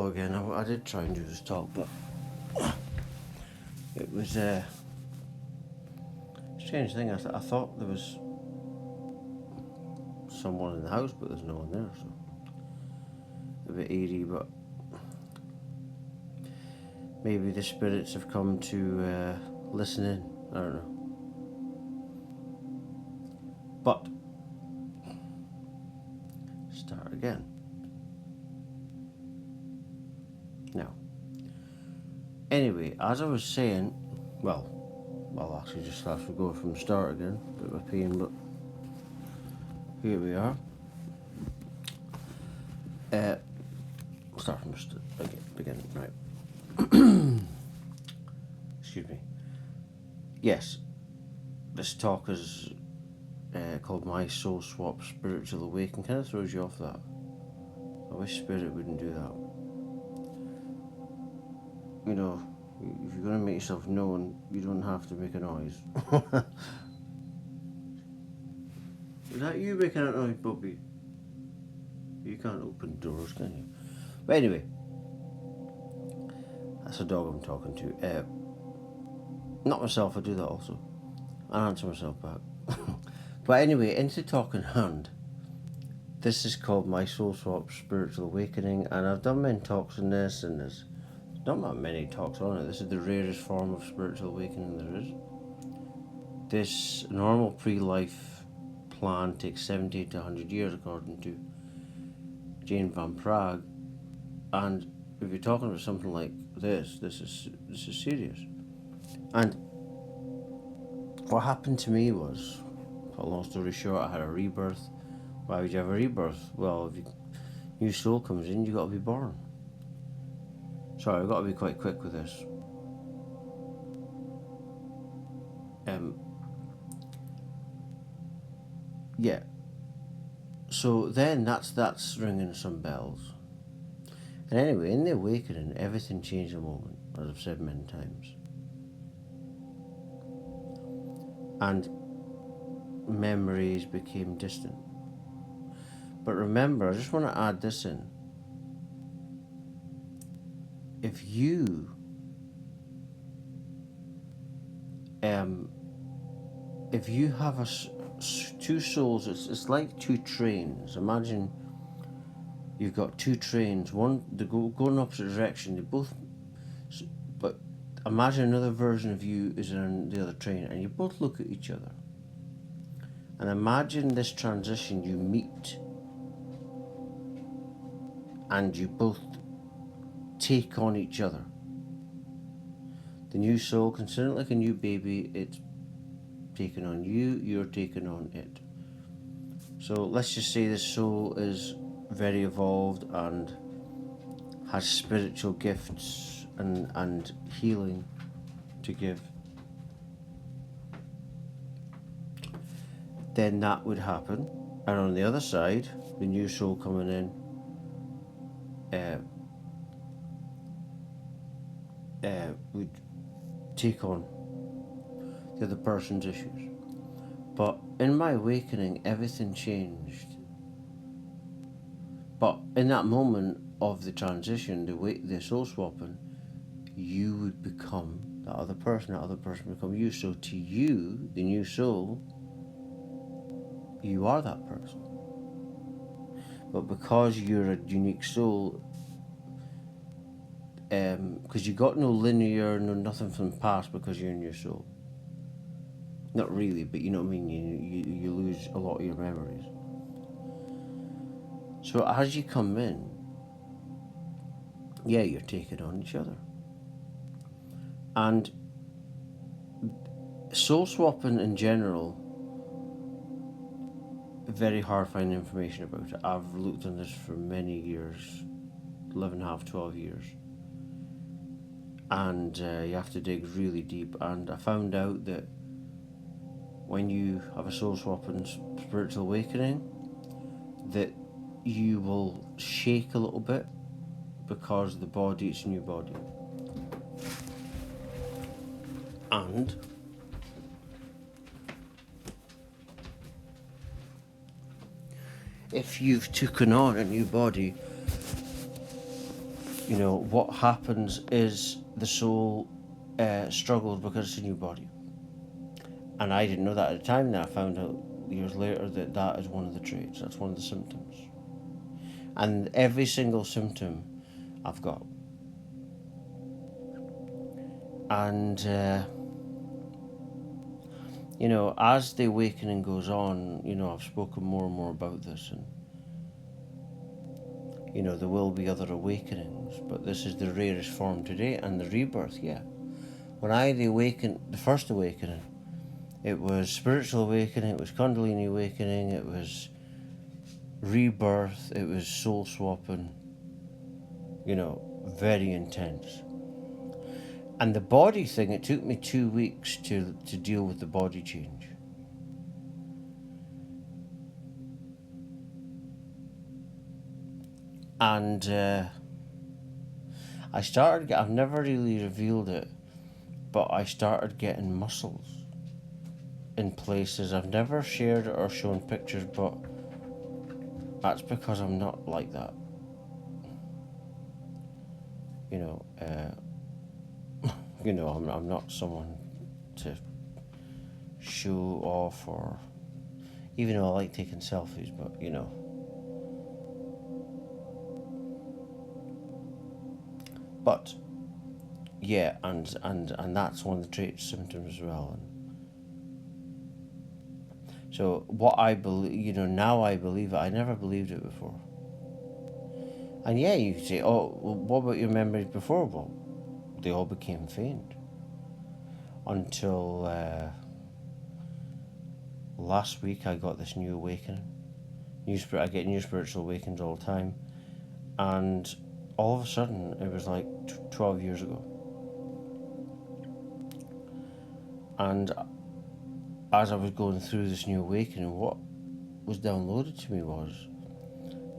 go again. I did try and do this talk, but it was a strange thing. I thought there was someone in the house, but there's no one there, so a bit eerie, but maybe the spirits have come to listen in. I don't know. But start again. Now, anyway, as I was saying, well, I'll actually just have to go from the start again. Bit of a pain, but here we are. Start from the beginning, right? Excuse me. Yes, this talk is called My Soul Swap Spiritual Awakening. Kind of throws you off that. I wish Spirit wouldn't do that. You know, if you're going to make yourself known, you don't have to make a noise. Is that you making that noise, Bobby? You can't open doors, can you? But anyway, that's a dog I'm talking to. Not myself, I do that also. I answer myself back. But anyway, into talking hand. This is called My Soul Swap Spiritual Awakening, and I've done many talks on this, and there's not that many talks on it. This is the rarest form of spiritual awakening there is. This normal pre-life plan takes 70 to 100 years, according to Jane Van Praagh. And if you're talking about something like this is serious. And what happened to me was, a long story short, I had a rebirth. Why would you have a rebirth? Well, if new soul comes in, you got to be born. Sorry, I've got to be quite quick with this. Yeah. So then that's ringing some bells. And anyway, in the awakening, everything changed in a moment, as I've said many times. And memories became distant. But remember, I just want to add this in. If you have two souls, it's like two trains. Imagine you've got two trains. One they go in opposite direction. They both, but imagine another version of you is in the other train, and you both look at each other. And imagine this transition: you meet, and you both take on each other. The new soul, consider it like a new baby. It's taking on you, you're taking on it. So let's just say this soul is very evolved and has spiritual gifts and healing to give. Then that would happen. And on the other side, the new soul coming in would take on the other person's issues. But in my awakening, everything changed. But in that moment of the transition, the soul swapping, you would become that other person become you. So to you, the new soul, you are that person. But because you're a unique soul, because you got no linear, no nothing from the past, because you're in your soul. Not really, but you know what I mean. You lose a lot of your memories. So as you come in, yeah, you're taking on each other. And soul swapping in general, very hard finding information about it. I've looked on this for many years, 11 and a half, 12 years. And you have to dig really deep. And I found out that when you have a soul swapping spiritual awakening, that you will shake a little bit because the body, it's a new body. And if you've taken on a new body, You know, what happens is the soul struggles because it's a new body. And I didn't know that at the time, then I found out years later that that is one of the traits, that's one of the symptoms. And every single symptom I've got. And, you know, as the awakening goes on, you know, I've spoken more and more about this, and, you know, there will be other awakenings, but this is the rarest form today, and the rebirth, yeah. When I had the first awakening, it was spiritual awakening, it was Kundalini awakening, it was rebirth, it was soul swapping, you know, very intense. And the body thing, it took me 2 weeks to deal with the body change. And I've never really revealed it, but I started getting muscles in places. I've never shared it or shown pictures, but that's because I'm not like that. You know, you know, I'm not someone to show off, or even though I like taking selfies, but you know. But yeah, and that's one of the traits symptoms as well. And so what I believe, you know, now I believe it. I never believed it before. And yeah, you could say, oh, well, what about your memories before? Well, they all became faint until last week I got this new awakening. I get new spiritual awakenings all the time, and all of a sudden it was like 12 years ago. And as I was going through this new awakening, what was downloaded to me was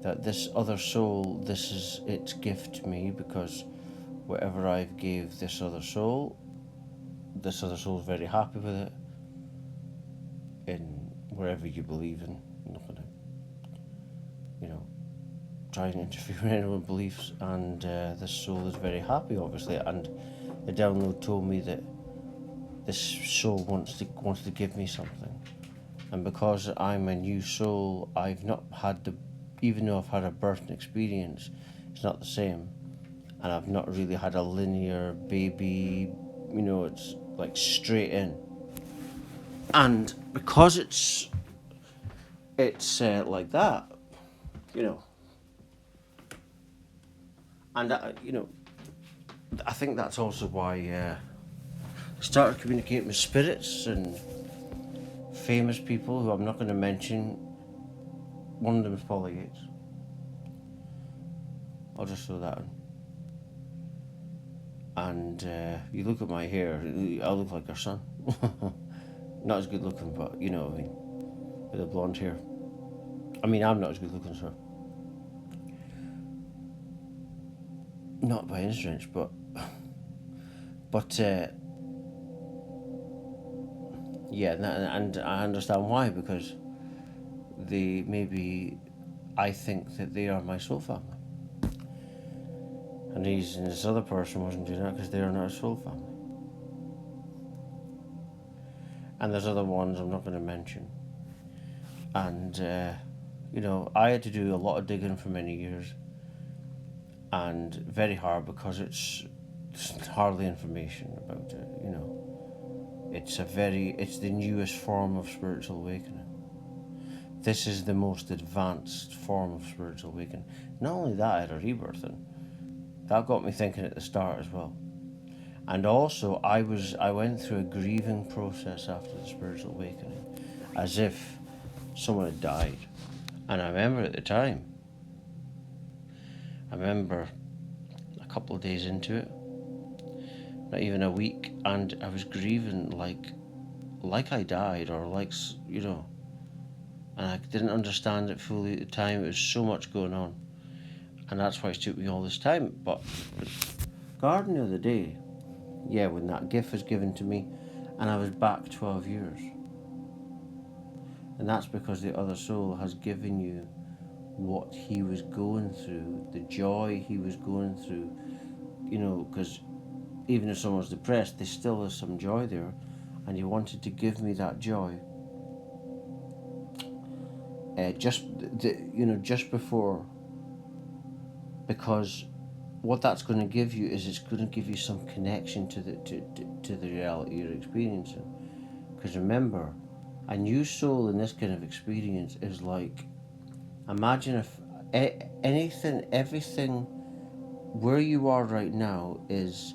that this other soul, this is its gift to me, because whatever I've gave this other soul is very happy with it, in wherever you believe in. I'm not going to, you know, try and interfere in anyone's beliefs, and this soul is very happy, obviously, and the download told me that this soul wants to give me something. And because I'm a new soul, I've not had even though I've had a birthing experience, it's not the same. And I've not really had a linear baby, you know, it's like straight in. And because it's like that, you know, and you know, I think that's also why I started communicating with spirits and famous people who I'm not going to mention. One of them is Paula Yates. I'll just throw that in. And you look at my hair, I look like her son. Not as good looking, but you know what I mean, with the blonde hair. I mean, I'm not as good looking as her. Not by any stretch, but yeah, and I understand why, because I think that they are my soul family. And this other person wasn't doing that because they are not a soul family. And there's other ones I'm not going to mention. And, you know, I had to do a lot of digging for many years. And very hard, because there's hardly information about it, you know. It's the newest form of spiritual awakening. This is the most advanced form of spiritual awakening. Not only that, I had a rebirth, and that got me thinking at the start as well. And also, I went through a grieving process after the spiritual awakening, as if someone had died. And I remember at the time, a couple of days into it, not even a week, and I was grieving like I died, or like, you know, and I didn't understand it fully at the time. It was so much going on, and that's why it took me all this time. But garden the other day, yeah, when that gift was given to me, and I was back 12 years. And that's because the other soul has given you what he was going through, the joy he was going through, because even if someone's depressed, there still is some joy there, and he wanted to give me that joy. Just before, because what that's going to give you is it's going to give you some connection to the reality you're experiencing. Because remember, a new soul in this kind of experience is like, imagine if everything where you are right now is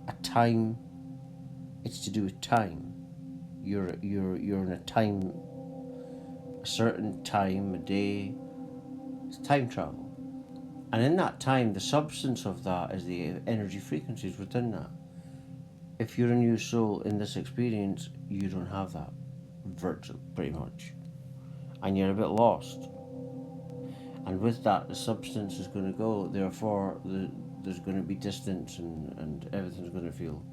a time. It's to do with time. You're in a certain time, a day. It's time travel. And in that time, the substance of that is the energy frequencies within that. If you're a new soul in this experience, you don't have that, virtually, pretty much. And you're a bit lost. And with that, the substance is going to go. Therefore, there's going to be distance, and everything's going to feel,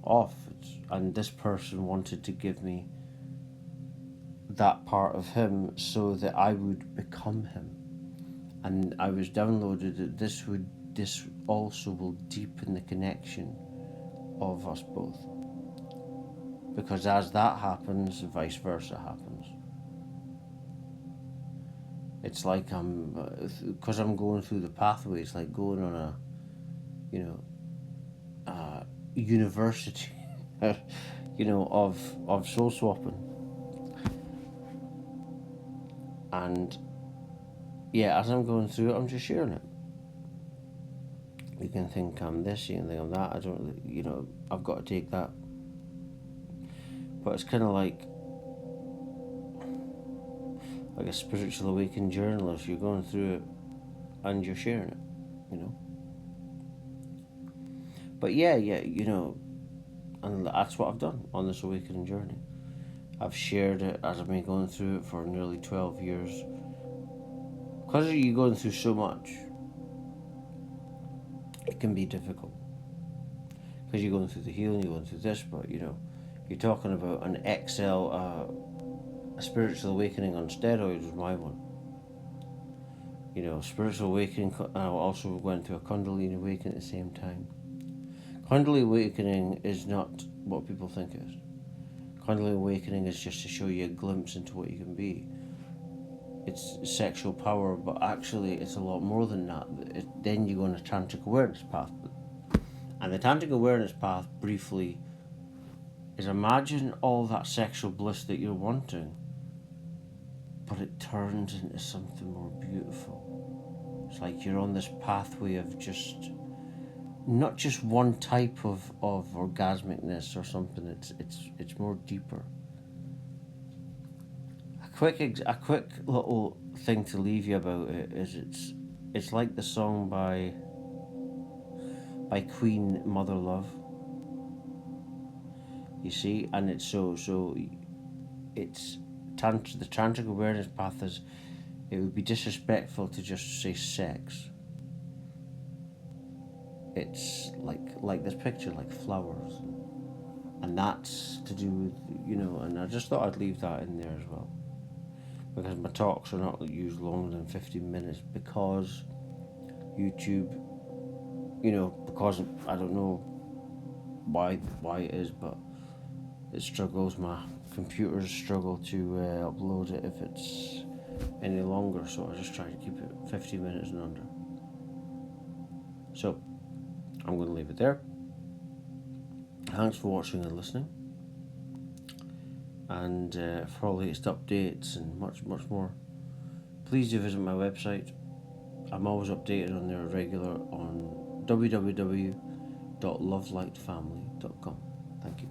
off. And this person wanted to give me that part of him so that I would become him. And I was downloaded that this also will deepen the connection of us both. Because as that happens, vice versa happens. It's like because I'm going through the pathway, it's like going on a university, of soul swapping. And yeah, as I'm going through it, I'm just sharing it. You can think I'm this, you can think I'm that. I don't, I've got to take that. But it's kind of like a spiritual awakened journalist. You're going through it and you're sharing it, But yeah, and that's what I've done on this awakening journey. I've shared it as I've been going through it for nearly 12 years. Because you're going through so much, it can be difficult. Because you're going through the healing, you're going through this, but you're talking about an XL, a spiritual awakening on steroids was my one. Spiritual awakening, I also went through a Kundalini awakening at the same time. Kundalini awakening is not what people think it is. Kundalini awakening is just to show you a glimpse into what you can be. It's sexual power, but actually it's a lot more than that. Then you go on a tantric awareness path. And the tantric awareness path, briefly, is imagine all that sexual bliss that you're wanting, but it turns into something more beautiful. It's like you're on this pathway of just, not just one type of orgasmicness or something, it's more deeper. A quick little thing to leave you about it is it's like the song by Queen, Mother Love. You see, and it's so it's the tantric awareness path is, it would be disrespectful to just say sex. It's like this picture, like flowers, and that's to do with, and I just thought I'd leave that in there as well, because my talks are not usually longer than 15 minutes because YouTube, because I don't know why it is, but it struggles. My computers struggle to upload it if it's any longer, so I just try to keep it 15 minutes and under. So I'm going to leave it there. Thanks for watching and listening, and for all the latest updates and much more, please do visit my website. I'm always updated on there regular on www.lovelightfamily.com. Thank you.